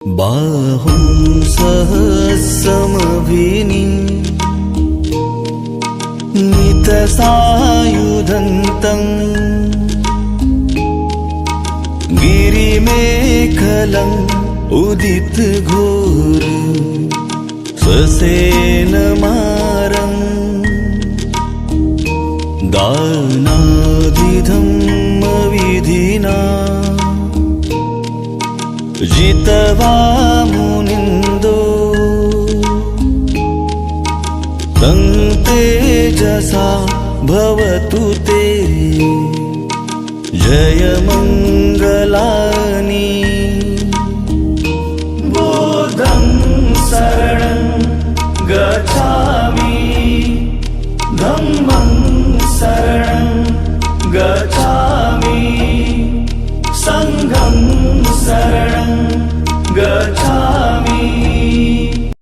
बाहुं सहस्रमभिनी नितसायुधन्तम् गिरिमेखलम् उदितघोर ससेनमारम् दानादिधम्मविधिना जितवा मुनिन्दो तं तेजसा भवतु ते जयमङ्गला।